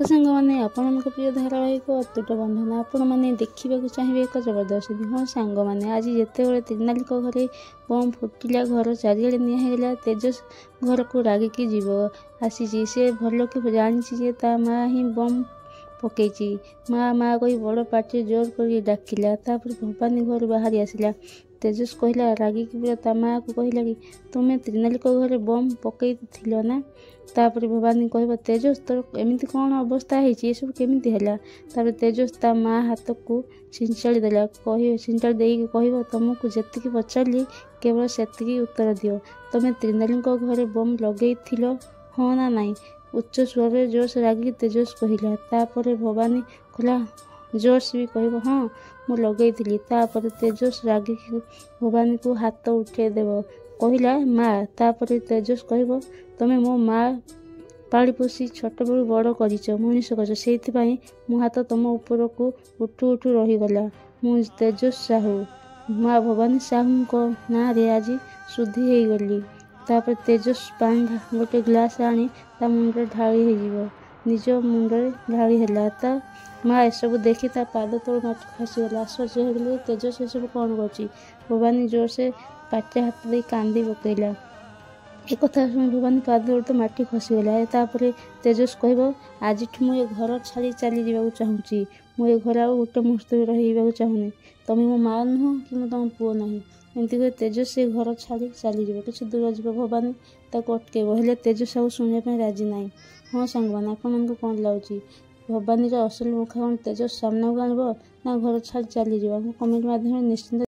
तो सांगमाने आपण प्रिय धारावाहिक अतुट बंधन आपण मैंने देखा चाहिए एक जबरदस्त हाँ सांगमाने आज जिते त्रिनाली घरे बम फुटिला घर चारिड़े निगला तेजस घर को रागिकी जीव आसी सी भल कि जानी ता माँ ही बम पकई माँ माँ कही बड़ पार्टी जोर कर डाकिला भवानी घर बाहरी आसला तेजस कहला रागिकी पूरा ता माँ को कहला कि तुम्हें त्रिनाली घरे बम पकई थिल ना तापर भवानी कह तेजस तोर एमती कौन अवस्था है सब केमिति है तेजस ता माँ हाथ को छिंचाड़ी देला कह छिंचाड़ी देकी कह तुमको जी पचारि केवल से उत्तर दियो तुम्हें त्रिनाली घरे बम लगे हाँ ना नाई उच्च स्वर जोश रागिकी तेजस कहला तापर भवानी कहला जोश भी कह हाँ मु लगे तापर तेजस रागिकी भवानी को हाथ उठे देव कहला माँ तापर तेजस कह तुम्हें मो माँ पाड़ी पोषी छोट बड़ू बड़ कर मनीष कर से मो हाथ तुम ऊपर को उठू उठू रहीगला मु तेजस साहू माँ भवानी साहू ना रे आज शुद्धि हो गली तापर तेजस पानी गोटे ग्लास आनी ता मुंडे ढाली हो निज मुंडे ढाली है माँ एसबू देखी ता पाद तल मत खसीगला आश्चर्य हो तेजस ये सब कौन कर भवानी जोर से पाटे हाथ दे कांदी पकईला एक कथा शुणी भवानी पाद तल तो माटी खसीगला तापर तेजस कह आज मुझे घर छाड़ी चली जावा चाहूँगी मुझे घर आ गोटे मुहूर्त भी रही चाहूनी तुम्हें मो माँ नुह कि मु तुम पुओ ना एमती कह तेजस से घर छाड़ी चली जाव कि दूर जीव भवानी ताको अटकेब हेले तेजस आउ शुणा राजी ना हाँ सांग मैंने आपको कौन लगुच भवानी असल मुखा कौन तेजस सामना को आनब ना घर छाड़ी चली जावा कमेंट माध्यम निश्चिंत